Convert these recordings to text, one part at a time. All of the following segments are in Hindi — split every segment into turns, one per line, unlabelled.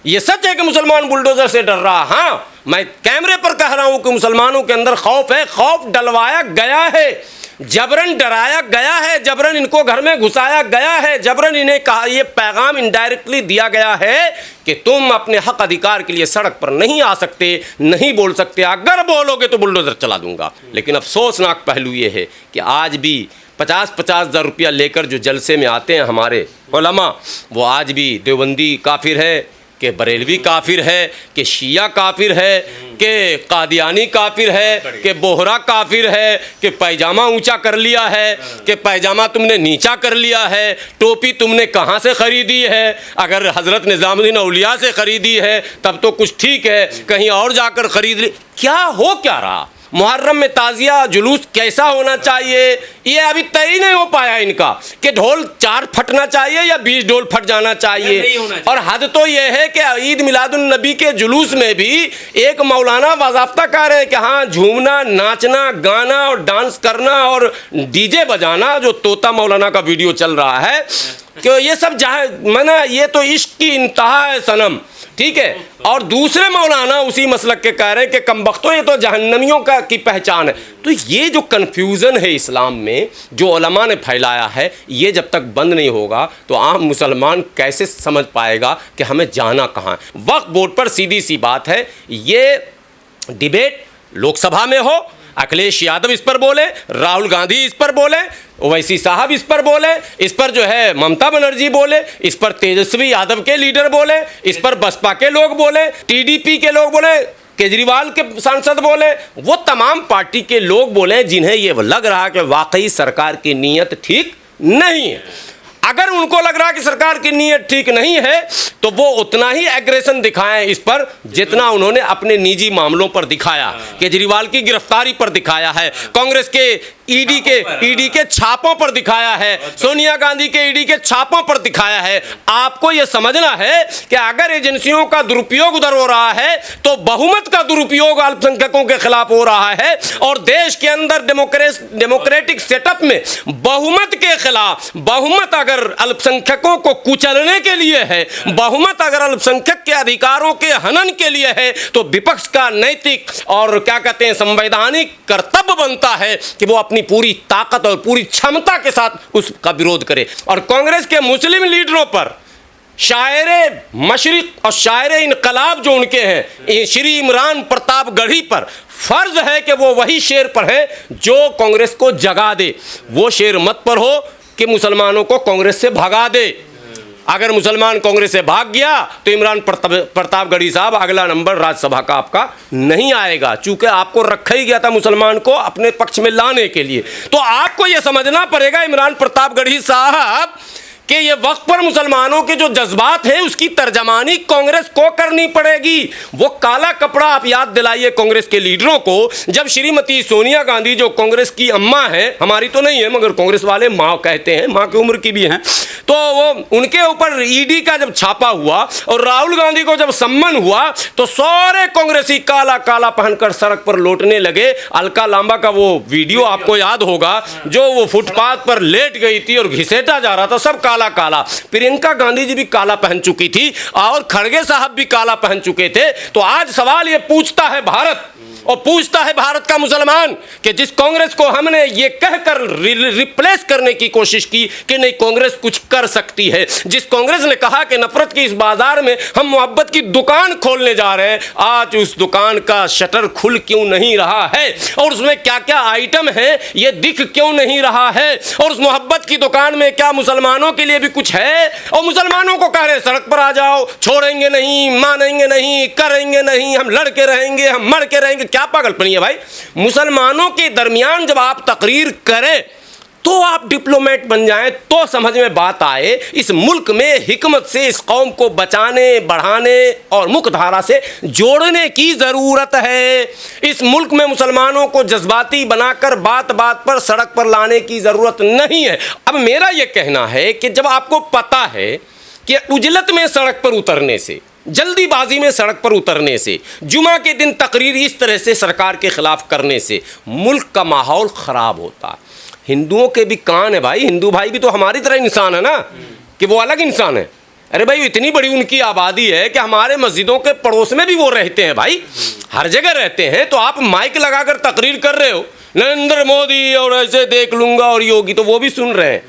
ये सच है कि मुसलमान बुलडोजर से डर रहा। हाँ, मैं कैमरे पर कह रहा हूं कि मुसलमानों के अंदर खौफ है, खौफ डलवाया गया है, जबरन डराया गया है, जबरन इनको घर में घुसाया गया है, जबरन इन्हें कहा, ये पैगाम इनडायरेक्टली दिया गया है कि तुम अपने हक अधिकार के लिए सड़क पर नहीं आ सकते, नहीं बोल सकते, अगर बोलोगे तो बुलडोजर चला दूंगा। लेकिन अफसोसनाक पहलू ये है कि आज भी 50-50 हज़ार रुपया लेकर जो जलसे में आते हैं हमारे उलमा, वो आज भी देवबंदी काफिर है, कि बरेलवी काफिर है, कि शिया काफिर है, कि कादियानी काफिर है, कि बोहरा काफिर है, कि पैजामा ऊंचा कर लिया है, कि पैजामा तुमने नीचा कर लिया है, टोपी तुमने कहाँ से ख़रीदी है, अगर हज़रत निज़ामुद्दीन औलिया से ख़रीदी है तब तो कुछ ठीक है, कहीं और जाकर ख़रीद ली। क्या हो क्या रहा? मुहर्रम में ताज़िया जुलूस कैसा होना चाहिए, ये अभी तय नहीं हो पाया इनका, कि ढोल 4 फटना चाहिए या 20 ढोल फट जाना चाहिए। और हद तो ये है कि ईद मिलादुन नबी के जुलूस में भी एक मौलाना बाज़ाब्ता कह रहे हैं कि हाँ, झूमना, नाचना, गाना और डांस करना और डीजे बजाना, जो तोता मौलाना का वीडियो चल रहा है, कि ये सब मना, ये तो इश्क की इंतहा है सनम, ठीक है। और दूसरे मौलाना उसी मसलक के कह रहे हैं कि कमबख्तो ये तो जहन्नमियों का की पहचान है। तो ये जो कन्फ्यूज़न है इस्लाम में, जो उलमा ने फैलाया है, ये जब तक बंद नहीं होगा तो आम मुसलमान कैसे समझ पाएगा कि हमें जाना कहाँ है। वक्फ बोर्ड पर सीधी सी बात है, ये डिबेट लोकसभा में हो, अखिलेश यादव इस पर बोले, राहुल गांधी इस पर बोले, ओवैसी साहब इस पर बोले, इस पर जो है ममता बनर्जी बोले, इस पर तेजस्वी यादव के लीडर बोले, इस पर बसपा के लोग बोले, टीडीपी के लोग बोले, केजरीवाल के सांसद बोले, वो तमाम पार्टी के लोग बोले जिन्हें ये लग रहा कि वाकई सरकार की नीयत ठीक नहीं है। अगर उनको लग रहा कि सरकार की नीयत ठीक नहीं है तो वो उतना ही एग्रेशन दिखाएं इस पर जितना उन्होंने अपने निजी मामलों पर दिखाया, केजरीवाल की गिरफ्तारी पर दिखाया है, कांग्रेस के ईडी के छापों पर दिखाया है, सोनिया गांधी के ईडी के छापों पर दिखाया है। आपको यह समझना है कि अगर एजेंसियों का दुरुपयोग उधर हो रहा है तो बहुमत का दुरुपयोग अल्पसंख्यकों के खिलाफ हो रहा है, और देश के अंदर डेमोक्रेटिक सेटअप में बहुमत के खिलाफ, बहुमत अगर अल्पसंख्यकों को कुचलने के लिए है, बहुमत अगर अल्पसंख्यक के अधिकारों के हनन के लिए है, तो विपक्ष का नैतिक और क्या कहते हैं संवैधानिक कर्तव्य बनता है कि वो अपनी पूरी ताकत और पूरी क्षमता के साथ उसका विरोध करे। और कांग्रेस के मुस्लिम लीडरों पर शायर मशरिक और शायर इनकलाब जो उनके हैं, श्री इमरान प्रताप गढ़ी पर फर्ज है कि वो वही शेर पर है जो कांग्रेस को जगा दे। वो शेर मत पर हो कि मुसलमानों को कांग्रेस से भगा दे। अगर मुसलमान कांग्रेस से भाग गया तो इमरान प्रतापगढ़ी साहब अगला नंबर राज्यसभा का आपका नहीं आएगा, चूंकि आपको रखा ही गया था मुसलमान को अपने पक्ष में लाने के लिए। तो आपको यह समझना पड़ेगा इमरान प्रतापगढ़ी साहब कि ये वक्त पर मुसलमानों के जो जज्बात हैं उसकी तर्जमानी कांग्रेस को करनी पड़ेगी। वो काला कपड़ा आप याद दिलाइए कांग्रेस के लीडरों को, जब श्रीमती सोनिया गांधी जो कांग्रेस की अम्मा है, हमारी तो नहीं है मगर कांग्रेस वाले माँ कहते हैं, माँ की उम्र की भी हैं, तो वो उनके ऊपर ईडी का जब छापा हुआ और राहुल गांधी को जब सम्मन हुआ तो सारे कांग्रेसी काला काला पहनकर सड़क पर लौटने लगे। अलका लांबा का वो वीडियो आपको याद होगा, जो वो फुटपाथ पर लेट गई थी और घिसेटा जा रहा था, सब काला काला। प्रियंका गांधी जी भी काला पहन चुकी थी और खड़गे साहब भी काला पहन चुके थे। तो आज सवाल ये पूछता है भारत, और पूछता है भारत का मुसलमान कि जिस कांग्रेस को हमने ये कहकर रिप्लेस करने की कोशिश की कि नहीं कांग्रेस कुछ कर सकती है, जिस कांग्रेस ने कहा कि नफरत की इस बाजार में हम मोहब्बत की दुकान खोलने जा रहे हैं, आज उस दुकान का शटर खुल क्यों नहीं रहा है और उसमें क्या क्या आइटम है ये दिख क्यों नहीं रहा है, और उस मोहब्बत की दुकान में क्या मुसलमानों के लिए भी कुछ है। और मुसलमानों को कह रहे सड़क पर आ जाओ, छोड़ेंगे नहीं, मानेंगे नहीं, करेंगे नहीं, हम लड़के रहेंगे, हम मर के रहेंगे। क्या पागलपनी है भाई? मुसलमानों के दरमियान जब आप तकरीर करें तो आप डिप्लोमेट बन जाएं तो समझ में बात आए। इस मुल्क में हिकमत से इस कौम को बचाने, बढ़ाने और मुख्यधारा से जोड़ने की ज़रूरत है। इस मुल्क में मुसलमानों को जज्बाती बनाकर बात बात पर सड़क पर लाने की ज़रूरत नहीं है। अब मेरा यह कहना है कि जब आपको पता है कि उजलत में सड़क पर उतरने से, जल्दीबाजी में सड़क पर उतरने से, जुमा के दिन तकरीर इस तरह से सरकार के खिलाफ करने से मुल्क का माहौल ख़राब होता है। हिंदुओं के भी कान है भाई, हिंदू भाई भी तो हमारी तरह इंसान है ना, कि वो अलग इंसान है। अरे भाई इतनी बड़ी उनकी आबादी है कि हमारे मस्जिदों के पड़ोस में भी वो रहते हैं भाई, हर जगह रहते हैं। तो आप माइक लगाकर तकरीर कर रहे हो नरेंद्र मोदी और ऐसे देख लूंगा और योगी, तो वो भी सुन रहे हैं।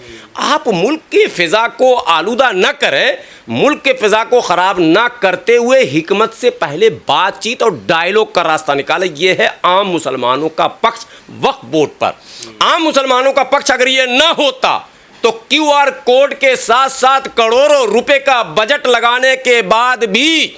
आप मुल्क की फ़िज़ा को आलूदा न करें, मुल्क के फ़िज़ा को ख़राब ना करते हुए हिकमत से पहले बातचीत और डायलॉग का रास्ता निकालें। ये है आम मुसलमानों का पक्ष वक्फ बोर्ड पर। आम मुसलमानों का पक्ष अगर ये ना होता तो QR कोड के साथ साथ करोड़ों रुपए का बजट लगाने के बाद भी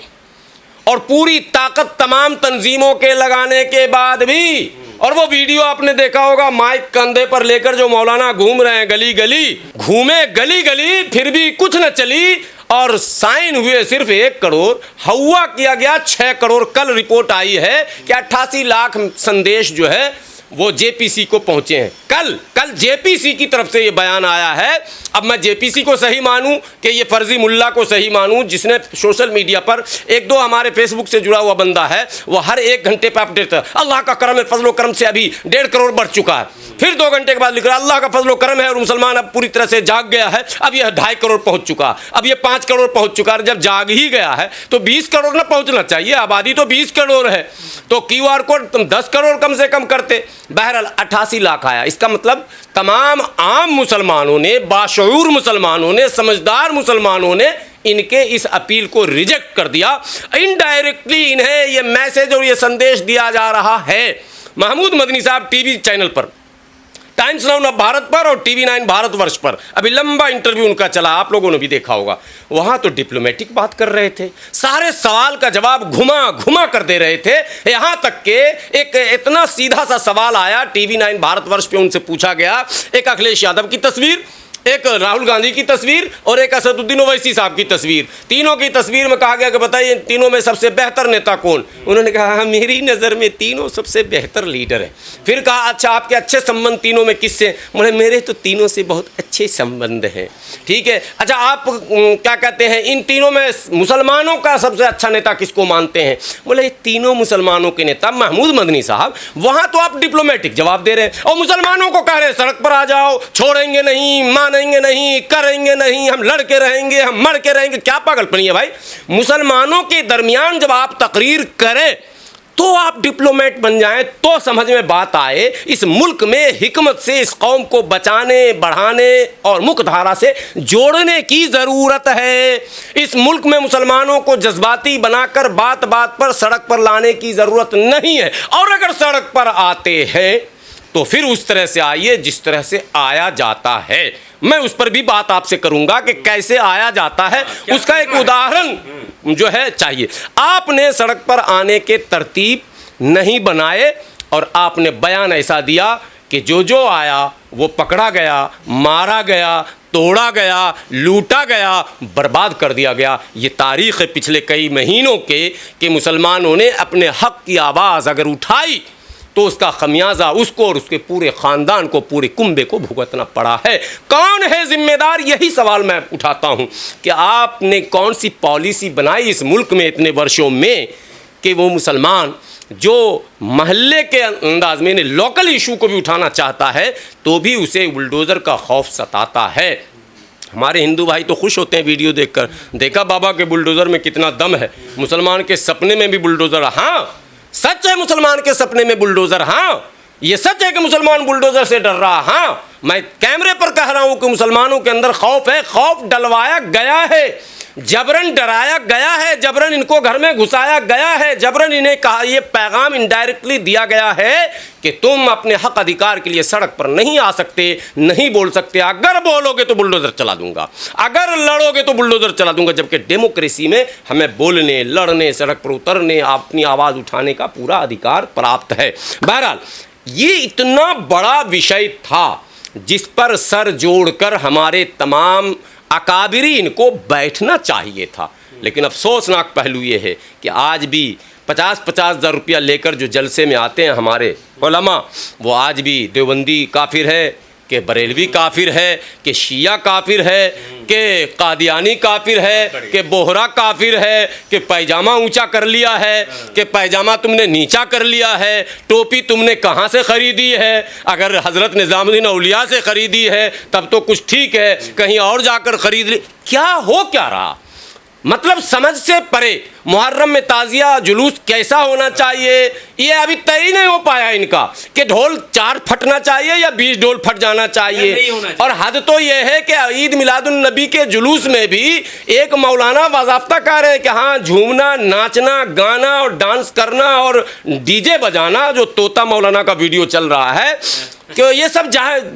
और पूरी ताकत तमाम तंजीमों के लगाने के बाद भी, और वो वीडियो आपने देखा होगा माइक कंधे पर लेकर जो मौलाना घूम रहे हैं गली गली, घूमे गली गली फिर भी कुछ न चली और साइन हुए सिर्फ 1 करोड़, हुआ किया गया 6 करोड़। कल रिपोर्ट आई है कि 88 लाख संदेश जो है वो JPC को पहुंचे हैं। कल JPC की तरफ से ये बयान आया है। अब मैं JPC को सही मानूं कि ये फर्जी मुल्ला को सही मानूं, जिसने सोशल मीडिया पर 1-2 हमारे फेसबुक से जुड़ा हुआ बंदा है, वो हर 1 घंटे पर अपडेट है, अल्लाह का करम है, फजलो करम से अभी 1.5 करोड़ बढ़ चुका है। फिर 2 घंटे के बाद लिख रहा है अल्लाह का फजलो करम है और मुसलमान अब पूरी तरह से जाग गया है, अब यह 2.5 करोड़ पहुंच चुका, अब ये 5 करोड़ पहुंच चुका है। जब जाग ही गया है तो 20 करोड़ ना पहुंचना चाहिए, आबादी तो 20 करोड़ है, तो QR कोड तुम 10 करोड़ कम से कम करते। बहरहाल 88 लाख आया। इसका मतलब तमाम आम मुसलमानों ने, बाशऊर मुसलमानों ने, समझदार मुसलमानों ने इनके इस अपील को रिजेक्ट कर दिया। इनडायरेक्टली इन्हें ये मैसेज और ये संदेश दिया जा रहा है। महमूद मदनी साहब टीवी चैनल पर, टाइम्स नाउ भारत पर और TV9 भारतवर्ष पर अभी लंबा इंटरव्यू उनका चला, आप लोगों ने भी देखा होगा। वहाँ तो डिप्लोमेटिक बात कर रहे थे, सारे सवाल का जवाब घुमा घुमा कर दे रहे थे। यहाँ तक के एक इतना सीधा सा सवाल आया TV9 भारतवर्ष पे, उनसे पूछा गया एक अखिलेश यादव की तस्वीर, एक राहुल गांधी की तस्वीर और एक असदुद्दीन ओवैसी साहब की तस्वीर, तीनों की तस्वीर में कहा गया कि बताइए तीनों में सबसे बेहतर नेता कौन। उन्होंने कहा हाँ मेरी नज़र में तीनों सबसे बेहतर लीडर है। फिर कहा अच्छा आपके अच्छे संबंध तीनों में किससे? बोले मेरे तो तीनों से बहुत अच्छे संबंध हैं। ठीक है, अच्छा आप क्या कहते हैं इन तीनों में मुसलमानों का सबसे अच्छा नेता किसको मानते हैं? बोले तीनों मुसलमानों के नेता महमूद मदनी साहब। वहाँ तो आप डिप्लोमेटिक जवाब दे रहे हैं और मुसलमानों को कह रहे हैं सड़क पर आ जाओ, छोड़ेंगे नहीं, मानेंगे नहीं, करेंगे नहीं, हम लड़के रहेंगे, हम मर के रहेंगे। क्या पागलपनी है भाई? मुसलमानों के दरमियान जब आप तकरीर करें तो आप डिप्लोमेट बन जाएं तो समझ में बात आए। इस मुल्क में हिकमत से इस कौम को बचाने, बढ़ाने और मुख्यधारा से जोड़ने की ज़रूरत है। इस मुल्क में मुसलमानों को जज्बाती बनाकर बात बात पर सड़क पर लाने की ज़रूरत नहीं है। और अगर सड़क पर आते हैं तो फिर उस तरह से आइए जिस तरह से आया जाता है। मैं उस पर भी बात आपसे करूंगा कि कैसे आया जाता है, उसका एक उदाहरण जो है चाहिए। आपने सड़क पर आने के तरतीब नहीं बनाए और आपने बयान ऐसा दिया कि जो आया वो पकड़ा गया, मारा गया, तोड़ा गया, लूटा गया, बर्बाद कर दिया गया। ये तारीख़ है पिछले कई महीनों के कि मुसलमानों ने अपने हक़ की आवाज़ अगर उठाई तो उसका खमियाजा उसको और उसके पूरे ख़ानदान को, पूरे कुंबे को भुगतना पड़ा है। कौन है जिम्मेदार? यही सवाल मैं उठाता हूँ कि आपने कौन सी पॉलिसी बनाई इस मुल्क में इतने वर्षों में कि वो मुसलमान जो महल्ले के अंदाज में लोकल इशू को भी उठाना चाहता है तो भी उसे बुलडोज़र का खौफ सताता है। हमारे हिंदू भाई तो खुश होते हैं वीडियो देखकर, देखा बाबा के बुलडोज़र में कितना दम है। मुसलमान के सपने में भी बुलडोज़र, हाँ सच है मुसलमान के सपने में बुलडोज़र, हाँ ये सच है कि मुसलमान बुलडोज़र से डर रहा। हाँ मैं कैमरे पर कह रहा हूँ कि मुसलमानों के अंदर खौफ है, खौफ डलवाया गया है, जबरन डराया गया है, जबरन इनको घर में घुसाया गया है, जबरन इन्हें कहा, ये पैगाम इनडायरेक्टली दिया गया है कि तुम अपने हक अधिकार के लिए सड़क पर नहीं आ सकते, नहीं बोल सकते। अगर बोलोगे तो बुलडोज़र चला दूंगा, अगर लड़ोगे तो बुलडोज़र चला दूंगा। जबकि डेमोक्रेसी में हमें बोलने, लड़ने, सड़क पर उतरने, अपनी आवाज़ उठाने का पूरा अधिकार प्राप्त है। बहरहाल ये इतना बड़ा विषय था जिस पर सर जोड़कर हमारे तमाम अकाबिरीन को बैठना चाहिए था। लेकिन अफसोसनाक पहलू ये है कि आज भी 50-50 हज़ार रुपया लेकर जो जलसे में आते हैं हमारे उलमा, वो आज भी देवबंदी काफिर है, कि बरेलवी काफिर है, कि शिया काफिर है, कि कादियानी काफिर है, कि बोहरा काफिर है, कि पैजामा ऊंचा कर लिया है, कि पैजामा तुमने नीचा कर लिया है, टोपी तुमने कहाँ से ख़रीदी है, अगर हज़रत निज़ामुद्दीन औलिया से ख़रीदी है तब तो कुछ ठीक है, कहीं और जाकर ख़रीद ली। क्या हो क्या रहा? मतलब समझ से परे। मुहर्रम में ताज़िया जुलूस कैसा होना चाहिए ये अभी तय ही नहीं हो पाया इनका, कि ढोल 4 फटना चाहिए या 20 ढोल फट जाना चाहिए। और हद तो ये है कि ईद मिलादुन नबी के जुलूस में भी एक मौलाना बाज़ाब्ता कह रहे हैं कि हाँ, झूमना, नाचना, गाना और डांस करना और डीजे बजाना, जो तोता मौलाना का वीडियो चल रहा है, कि ये सब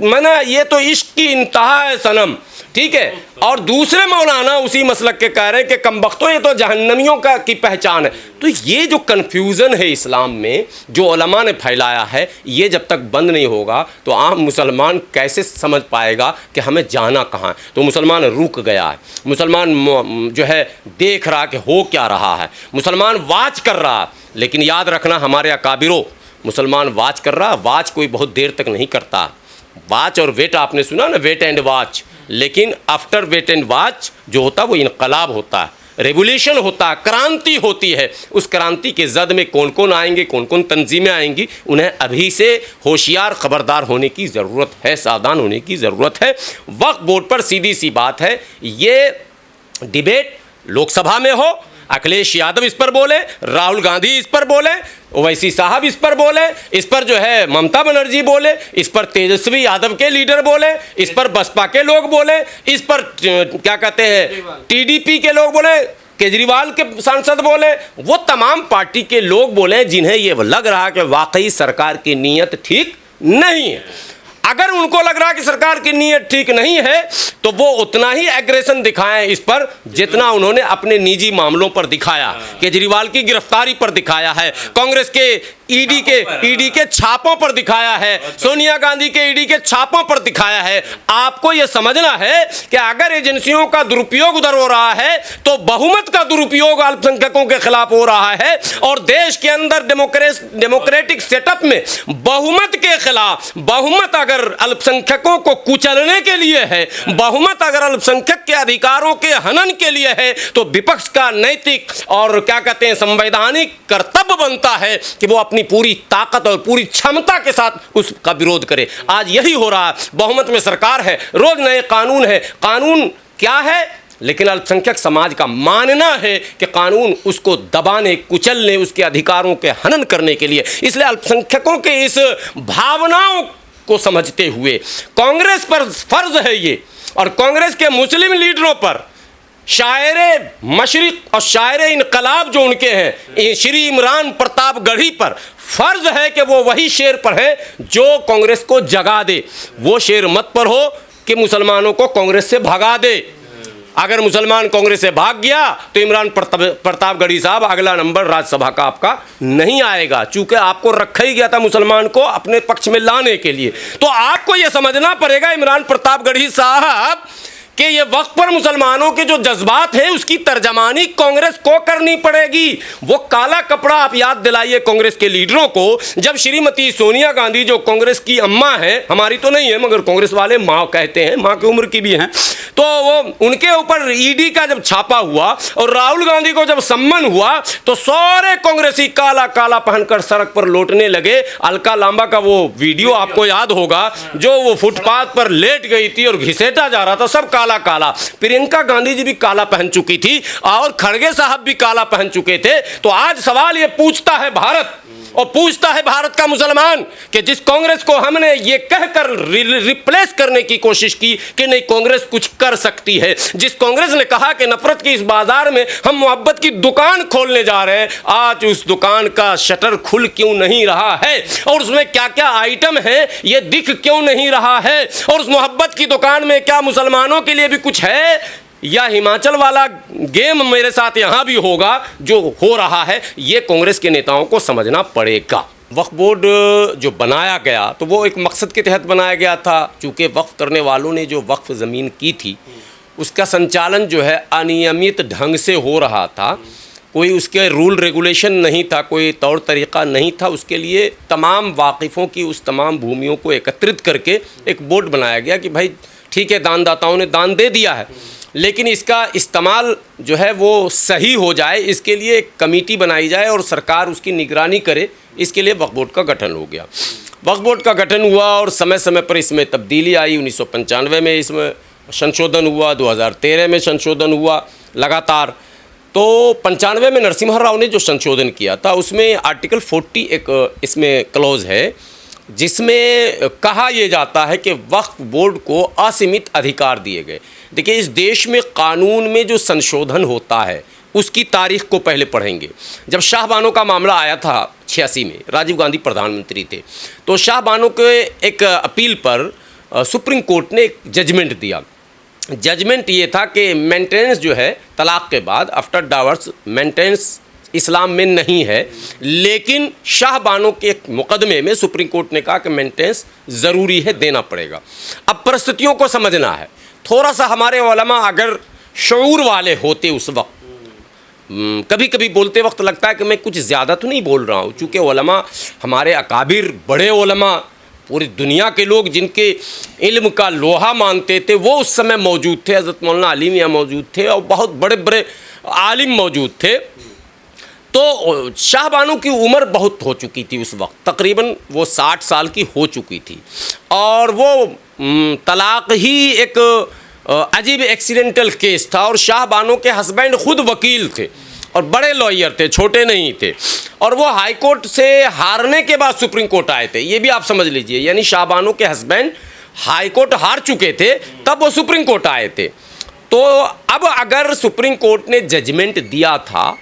मना, ये तो इश्क की इंतहा है सनम, ठीक है। और दूसरे मौलाना उसी मसलक के कह रहे हैं कि कमबख्तो ये तो जहन्नमियों का की पहचान है। तो ये जो कन्फ्यूज़न है इस्लाम में, जो उलमा ने फैलाया है, ये जब तक बंद नहीं होगा तो आम मुसलमान कैसे समझ पाएगा कि हमें जाना कहाँ है। तो मुसलमान रुक गया है, मुसलमान जो है देख रहा कि हो क्या रहा है, मुसलमान वाच कर रहा है। लेकिन याद रखना हमारे अकाबिरों, मुसलमान वाच कर रहा, वाच कोई बहुत देर तक नहीं करता। वाच और वेट आपने सुना ना, वेट एंड वाच, लेकिन आफ्टर वेट एंड वाच जो होता है वो इनकलाब होता है, रेवोल्यूशन होता है, क्रांति होती है। उस क्रांति के जद में कौन कौन आएंगे, कौन कौन तंजीमें आएंगी, उन्हें अभी से होशियार खबरदार होने की ज़रूरत है, सावधान होने की ज़रूरत है। वक्फ बोर्ड पर सीधी सी बात है, ये डिबेट लोकसभा में हो, अखिलेश यादव इस पर बोले, राहुल गांधी इस पर बोले, ओवैसी साहब इस पर बोले, इस पर जो है ममता बनर्जी बोले, इस पर तेजस्वी यादव के लीडर बोले, इस पर बसपा के लोग बोले, इस पर क्या कहते हैं टीडीपी के लोग बोले, केजरीवाल के सांसद बोले, वो तमाम पार्टी के लोग बोले जिन्हें ये लग रहा कि वाकई सरकार की नीयत ठीक नहीं है। अगर उनको लग रहा कि सरकार की नीयत ठीक नहीं है तो वो उतना ही एग्रेशन दिखाएं इस पर जितना उन्होंने अपने निजी मामलों पर दिखाया, केजरीवाल की गिरफ्तारी पर दिखाया है, कांग्रेस के ईडी के छापों पर दिखाया है, सोनिया गांधी के ईडी के छापों पर दिखाया है। आपको यह समझना है कि अगर एजेंसियों का दुरुपयोग उधर हो रहा है तो बहुमत का दुरुपयोग अल्पसंख्यकों के खिलाफ हो रहा है। और देश के अंदर डेमोक्रेटिक सेटअप में बहुमत के खिलाफ, बहुमत अगर अल्पसंख्यकों को कुचलने के लिए है, बहुमत अगर अल्पसंख्यक के अधिकारों के हनन के लिए है, तो विपक्ष का नैतिक और क्या कहते हैं संवैधानिक कर्तव्य बनता है कि वो अपनी पूरी ताकत और पूरी क्षमता के साथ उसका विरोध करे। आज यही हो रहा है, बहुमत में सरकार है, रोज नए कानून है, कानून क्या है, लेकिन अल्पसंख्यक समाज का मानना है कि कानून उसको दबाने, कुचलने, उसके अधिकारों के हनन करने के लिए। इसलिए अल्पसंख्यकों के इस भावनाओं को समझते हुए कांग्रेस पर फर्ज है ये, और कांग्रेस के मुस्लिम लीडरों पर, शायर मशरिक और शायर इनकलाब जो उनके हैं श्री इमरान प्रताप गढ़ी पर फर्ज है कि वो वही शेर पढ़े जो कांग्रेस को जगा दे। वो शेर मत पर हो कि मुसलमानों को कांग्रेस से भगा दे। अगर मुसलमान कांग्रेस से भाग गया तो इमरान प्रतापगढ़ी साहब अगला नंबर राज्यसभा का आपका नहीं आएगा, चूंकि आपको रखा ही गया था मुसलमान को अपने पक्ष में लाने के लिए। तो आपको यह समझना पड़ेगा इमरान प्रतापगढ़ी साहब कि ये वक्त पर मुसलमानों के जो जज्बात हैं उसकी तर्जमानी कांग्रेस को करनी पड़ेगी। वो काला कपड़ा आप याद दिलाइए कांग्रेस के लीडरों को, जब श्रीमती सोनिया गांधी जो कांग्रेस की अम्मा है, हमारी तो नहीं है मगर कांग्रेस वाले माँ कहते हैं, माँ की उम्र की भी हैं, तो वो उनके ऊपर ईडी का जब छापा हुआ और राहुल गांधी को जब सम्मन हुआ तो सारे कांग्रेसी काला काला पहनकर सड़क पर लौटने लगे। अलका लांबा का वो वीडियो आपको याद होगा, जो वो फुटपाथ पर लेट गई थी और घिसेटा जा रहा था, सब काला काला। प्रियंका गांधी जी भी काला पहन चुकी थी और खड़गे साहब भी काला पहन चुके थे। तो आज सवाल ये पूछता है भारत, और पूछता है भारत का मुसलमान, कि जिस कांग्रेस को हमने ये कहकर रिप्लेस करने की कोशिश की कि नहीं कांग्रेस कुछ कर सकती है, जिस कांग्रेस ने कहा कि नफरत की इस बाजार में हम मोहब्बत की दुकान खोलने जा रहे हैं, आज उस दुकान का शटर खुल क्यों नहीं रहा है और उसमें क्या क्या आइटम है ये दिख क्यों नहीं रहा है, और उस मोहब्बत की दुकान में क्या मुसलमानों के लिए भी कुछ है, या हिमाचल वाला गेम मेरे साथ यहाँ भी होगा जो हो रहा है। ये कांग्रेस के नेताओं को समझना पड़ेगा। वक्फ बोर्ड जो बनाया गया तो वो एक मकसद के तहत बनाया गया था, चूँकि वक्फ करने वालों ने जो वक्फ ज़मीन की थी उसका संचालन जो है अनियमित ढंग से हो रहा था, कोई उसके रूल रेगुलेशन नहीं था, कोई तौर तरीक़ा नहीं था। उसके लिए तमाम वाकिफ़ों की उस तमाम भूमियों को एकत्रित करके एक बोर्ड बनाया गया कि भाई ठीक है, दानदाताओं ने दान दे दिया है, लेकिन इसका इस्तेमाल जो है वो सही हो जाए, इसके लिए एक कमेटी बनाई जाए और सरकार उसकी निगरानी करे। इसके लिए वक्फ बोर्ड का गठन हो गया। वक्फ बोर्ड का गठन हुआ और समय समय पर इसमें तब्दीली आई। 1995 में इसमें संशोधन हुआ, 2013 में संशोधन हुआ, लगातार तो 95 में नरसिम्हा राव ने जो संशोधन किया था उसमें आर्टिकल 40 एक इसमें क्लॉज है जिसमें कहा यह जाता है कि वक्फ बोर्ड को असीमित अधिकार दिए गए। देखिए, इस देश में कानून में जो संशोधन होता है उसकी तारीख को पहले पढ़ेंगे। जब शाहबानो का मामला आया था 86 में, राजीव गांधी प्रधानमंत्री थे, तो शाहबानो के एक अपील पर सुप्रीम कोर्ट ने एक जजमेंट दिया। जजमेंट ये था कि मेंटेनेंस जो है तलाक के बाद आफ्टर डाइवोर्स मेंटेनेंस इस्लाम में नहीं है, लेकिन शाहबानो के एक मुकदमे में सुप्रीम कोर्ट ने कहा कि मेंटेनेंस ज़रूरी है, देना पड़ेगा। अब परिस्थितियों को समझना है। थोड़ा सा हमारे उलमा अगर शऊर वाले होते उस वक्त, कभी कभी बोलते वक्त लगता है कि मैं कुछ ज़्यादा तो नहीं बोल रहा हूँ, चूँकि उलमा हमारे अकाबिर बड़े उलमा पूरी दुनिया के लोग जिनके इल्म का लोहा मानते थे वो उस समय मौजूद थे। हज़रत मौलाना अली मियां मौजूद थे और बहुत बड़े बड़े आलिम मौजूद थे। तो शाहबानो की उम्र बहुत हो चुकी थी उस वक्त, तकरीबन वो 60 साल की हो चुकी थी और वो तलाक ही एक अजीब एक्सीडेंटल केस था। और शाहबानो के हस्बैंड ख़ुद वकील थे और बड़े लॉयर थे, छोटे नहीं थे, और वो हाई कोर्ट से हारने के बाद सुप्रीम कोर्ट आए थे। ये भी आप समझ लीजिए, यानी शाहबानो के हस्बैंड हाई कोर्ट हार चुके थे तब वो सुप्रीम कोर्ट आए थे। तो अब अगर सुप्रीम कोर्ट ने जजमेंट दिया था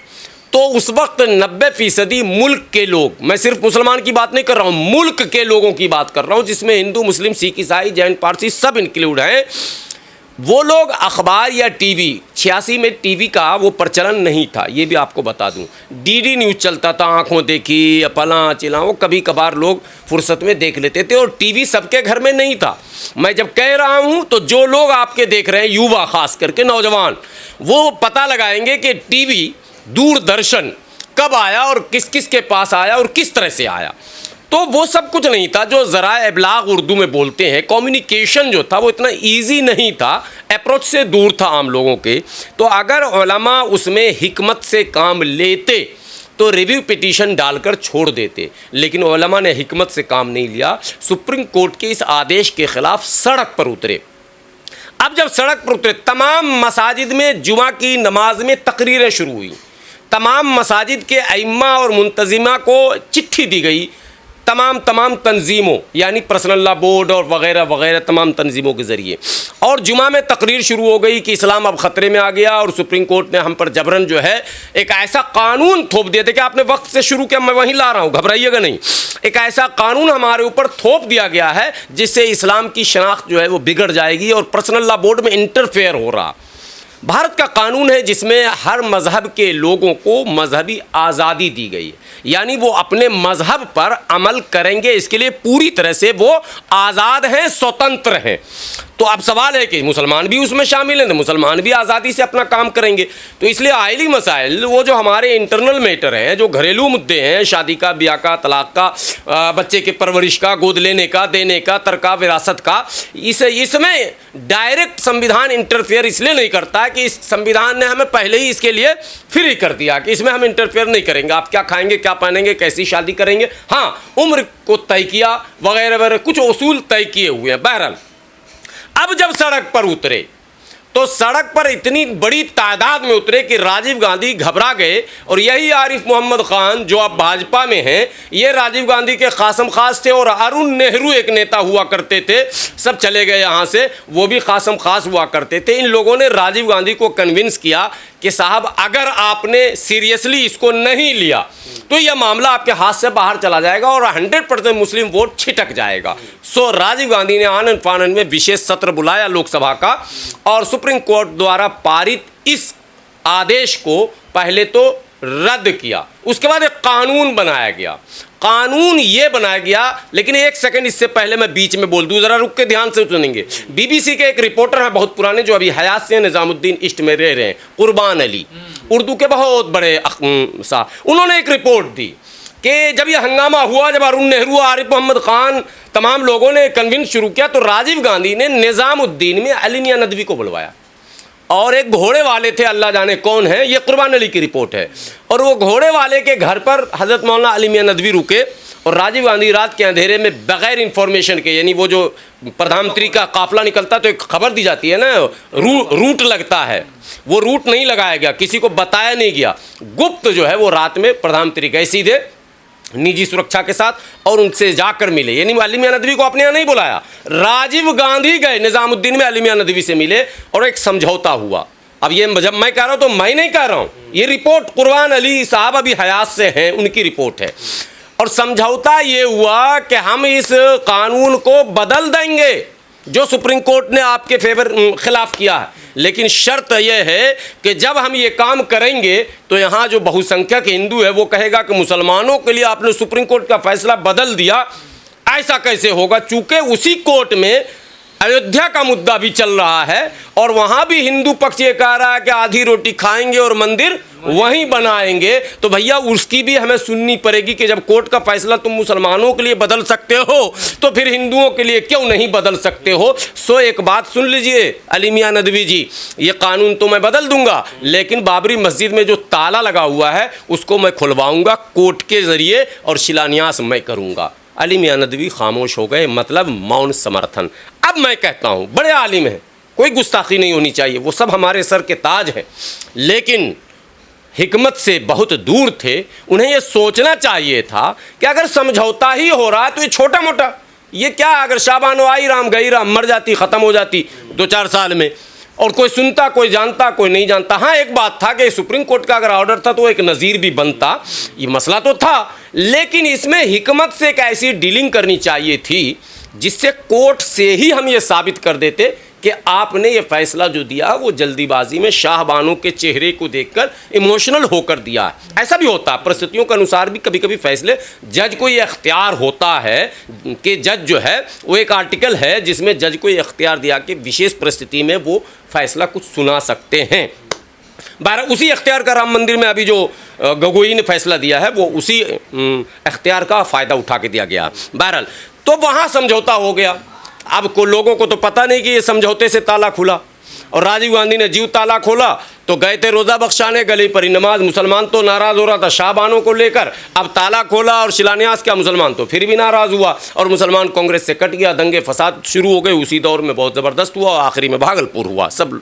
तो उस वक्त 90% मुल्क के लोग, मैं सिर्फ मुसलमान की बात नहीं कर रहा हूँ, मुल्क के लोगों की बात कर रहा हूँ जिसमें हिंदू, मुस्लिम, सिख, ईसाई, जैन, पारसी सब इंक्लूड हैं, वो लोग अखबार या टीवी, 86 में टीवी का वो प्रचलन नहीं था, ये भी आपको बता दूं। डीडी न्यूज़ चलता था, आंखों देखी, अपला चिला, वो कभी कभार लोग फुर्सत में देख लेते थे और टीवी सबके घर में नहीं था। मैं जब कह रहा हूं तो जो लोग आपके देख रहे हैं, युवा खास करके नौजवान, वो पता लगाएंगे कि टीवी, दूरदर्शन कब आया और किस किस के पास आया और किस तरह से आया। तो वो सब कुछ नहीं था जो ज़राए इब्लाग उर्दू में बोलते हैं। कम्युनिकेशन जो था वो इतना इजी नहीं था, अप्रोच से दूर था आम लोगों के। तो अगर उलमा उसमें हिकमत से काम लेते तो रिव्यू पिटीशन डालकर छोड़ देते, लेकिन उलमा ने हिकमत से काम नहीं लिया। सुप्रीम कोर्ट के इस आदेश के ख़िलाफ़ सड़क पर उतरे। अब जब सड़क पर उतरे, तमाम मसाजिद में जुमा की नमाज में तकरीरें शुरू हुई, तमाम मसाजिद के अइम्मा और मुंतज़िमा को चिट्ठी दी गई, तमाम तंजीमों यानी पर्सनल लॉ बोर्ड और वगैरह वगैरह तमाम तंजीमों के ज़रिए, और जुमा में तकरीर शुरू हो गई कि इस्लाम अब ख़तरे में आ गया और सुप्रीम कोर्ट ने हम पर जबरन जो है एक ऐसा कानून थोप दिया था कि आपने वक्त से शुरू किया, मैं वहीं ला रहा हूँ, घबराइएगा नहीं। एक ऐसा कानून हमारे ऊपर थोप दिया गया है जिससे इस्लाम की शनाख्त जो है वो बिगड़ जाएगी और पर्सनल लॉ बोर्ड में इंटरफेयर हो रहा। भारत का कानून है जिसमें हर मज़हब के लोगों को मजहबी आज़ादी दी गई है, यानी वो अपने मज़हब पर अमल करेंगे, इसके लिए पूरी तरह से वो आज़ाद हैं, स्वतंत्र हैं। तो अब सवाल है कि मुसलमान भी उसमें शामिल हैं, तो मुसलमान भी आज़ादी से अपना काम करेंगे। तो इसलिए आइली मसाइल, वो जो हमारे इंटरनल मैटर हैं, जो घरेलू मुद्दे हैं, शादी का, ब्याह का, तलाक का, बच्चे के परवरिश का, गोद लेने का, देने का, तरका, विरासत का, इसमें डायरेक्ट संविधान इंटरफेयर इसलिए नहीं करता कि इस संविधान ने हमें पहले ही इसके लिए फ्री कर दिया कि इसमें हम इंटरफेयर नहीं करेंगे, आप क्या खाएंगे, क्या पहनेंगे, कैसी शादी करेंगे, हाँ उम्र को तय किया वगैरह वगैरह, कुछ उसूल तय किए हुए हैं। बहरहाल अब जब सड़क पर उतरे तो सड़क पर इतनी बड़ी तादाद में उतरे कि राजीव गांधी घबरा गए, और यही आरिफ मोहम्मद खान जो अब भाजपा में हैं, ये राजीव गांधी के खासम खास थे, और अरुण नेहरू एक नेता हुआ करते थे, सब चले गए यहाँ से, वो भी खासम खास हुआ करते थे। इन लोगों ने राजीव गांधी को कन्विंस किया कि साहब अगर आपने सीरियसली इसको नहीं लिया तो यह मामला आपके हाथ से बाहर चला जाएगा और 100% मुस्लिम वोट छिटक जाएगा। सो राजीव गांधी ने आनन फानन में विशेष सत्र बुलाया लोकसभा का, और सुप्रीम कोर्ट द्वारा पारित इस आदेश को पहले तो रद्द किया, उसके बाद एक कानून बनाया गया। कानून ये बनाया गया, लेकिन एक सेकंड इससे पहले मैं बीच में बोल दूं, जरा रुक के ध्यान से सुनेंगे। बीबीसी के एक रिपोर्टर हैं बहुत पुराने, जो अभी हयात से निजामुद्दीन ईस्ट में रह रहे हैं, कुर्बान अली, उर्दू के बहुत बड़े सा, उन्होंने एक रिपोर्ट दी कि जब ये हंगामा हुआ, जब अरुण नेहरू, आरिफ मोहम्मद खान, तमाम लोगों ने कन्विंस शुरू किया, तो राजीव गांधी ने निजामुद्दीन में अली मियां नदवी को बुलवाया, और एक घोड़े वाले थे, अल्लाह जाने कौन है, ये कुर्बान अली की रिपोर्ट है, और वो घोड़े वाले के घर पर हज़रत मौलाना अली मियां नदवी रुके और राजीव गांधी रात के अंधेरे में बगैर इंफॉर्मेशन के, यानी वो जो प्रधानमंत्री का काफिला निकलता तो एक खबर दी जाती है ना, रूट लगता है, वो रूट नहीं लगाया गया, किसी को बताया नहीं गया, गुप्त जो है वो रात में प्रधानमंत्री गए सीधे निजी सुरक्षा के साथ और उनसे जाकर मिले। यानी अली मियां नदवी को अपने यहाँ नहीं बुलाया, राजीव गांधी गए निजामुद्दीन में अली मियां नदवी से मिले और एक समझौता हुआ। अब ये जब मैं कह रहा हूँ तो मैं नहीं कह रहा हूँ, ये रिपोर्ट कुर्बान अली साहब अभी हयात से हैं, उनकी रिपोर्ट है। और समझौता ये हुआ कि हम इस कानून को बदल देंगे जो सुप्रीम कोर्ट ने आपके खिलाफ किया है, लेकिन शर्त यह है कि जब हम ये काम करेंगे तो यहाँ जो बहुसंख्यक हिंदू है वो कहेगा कि मुसलमानों के लिए आपने सुप्रीम कोर्ट का फैसला बदल दिया, ऐसा कैसे होगा। चूंकि उसी कोर्ट में अयोध्या का मुद्दा भी चल रहा है और वहाँ भी हिंदू पक्ष ये कह रहा है कि आधी रोटी खाएंगे और मंदिर वहीं बनाएंगे, तो भैया उसकी भी हमें सुननी पड़ेगी कि जब कोर्ट का फैसला तुम मुसलमानों के लिए बदल सकते हो तो फिर हिंदुओं के लिए क्यों नहीं बदल सकते हो। सो एक बात सुन लीजिए अली मियां नदवी जी, ये कानून तो मैं बदल दूंगा, लेकिन बाबरी मस्जिद में जो ताला लगा हुआ है उसको मैं खुलवाऊंगा कोर्ट के ज़रिए और शिलान्यास मैं करूँगा। अली मियां नदवी खामोश हो गए, मतलब मौन समर्थन। अब मैं कहता हूँ बड़े आलिम हैं, कोई गुस्ताखी नहीं होनी चाहिए, वो सब हमारे सर के ताज हैं, लेकिन हिकमत से बहुत दूर थे। उन्हें ये सोचना चाहिए था कि अगर समझौता ही हो रहा है तो ये छोटा मोटा, ये क्या, अगर शाबानो आई राम गई राम, मर जाती ख़त्म हो जाती 2-4 साल में, और कोई सुनता कोई जानता कोई नहीं जानता। हाँ एक बात था कि सुप्रीम कोर्ट का अगर ऑर्डर था तो एक नज़ीर भी बनता, ये मसला तो था, लेकिन इसमें हिकमत से एक ऐसी डीलिंग करनी चाहिए थी जिससे कोर्ट से ही हम ये साबित कर देते कि आपने ये फैसला जो दिया वो जल्दीबाजी में शाहबानों के चेहरे को देखकर इमोशनल होकर दिया है। ऐसा भी होता है, परिस्थितियों के अनुसार भी कभी कभी फैसले, जज को ये इख्तियार होता है कि जज जो है वो एक आर्टिकल है जिसमें जज को ये इख्तियार दिया कि विशेष परिस्थिति में वो फैसला कुछ सुना सकते हैं। बहरहाल उसी इख्तियार का राम मंदिर में अभी जो गगोई ने फैसला दिया है वो उसी इख्तियार का फ़ायदा उठा के दिया गया। बहरहाल तो वहाँ समझौता हो गया। अब को लोगों को तो पता नहीं कि ये समझौते से ताला खुला, और राजीव गांधी ने जीव ताला खोला तो गए थे रोज़ा बख्शाने, गली पर ही नमाज। मुसलमान तो नाराज़ हो रहा था शाहबानों को लेकर, अब ताला खोला और शिलान्यास किया, मुसलमान तो फिर भी नाराज़ हुआ और मुसलमान कांग्रेस से कट गया, दंगे फसाद शुरू हो गए। उसी दौर में बहुत ज़बरदस्त हुआ और आखिरी में भागलपुर हुआ, सब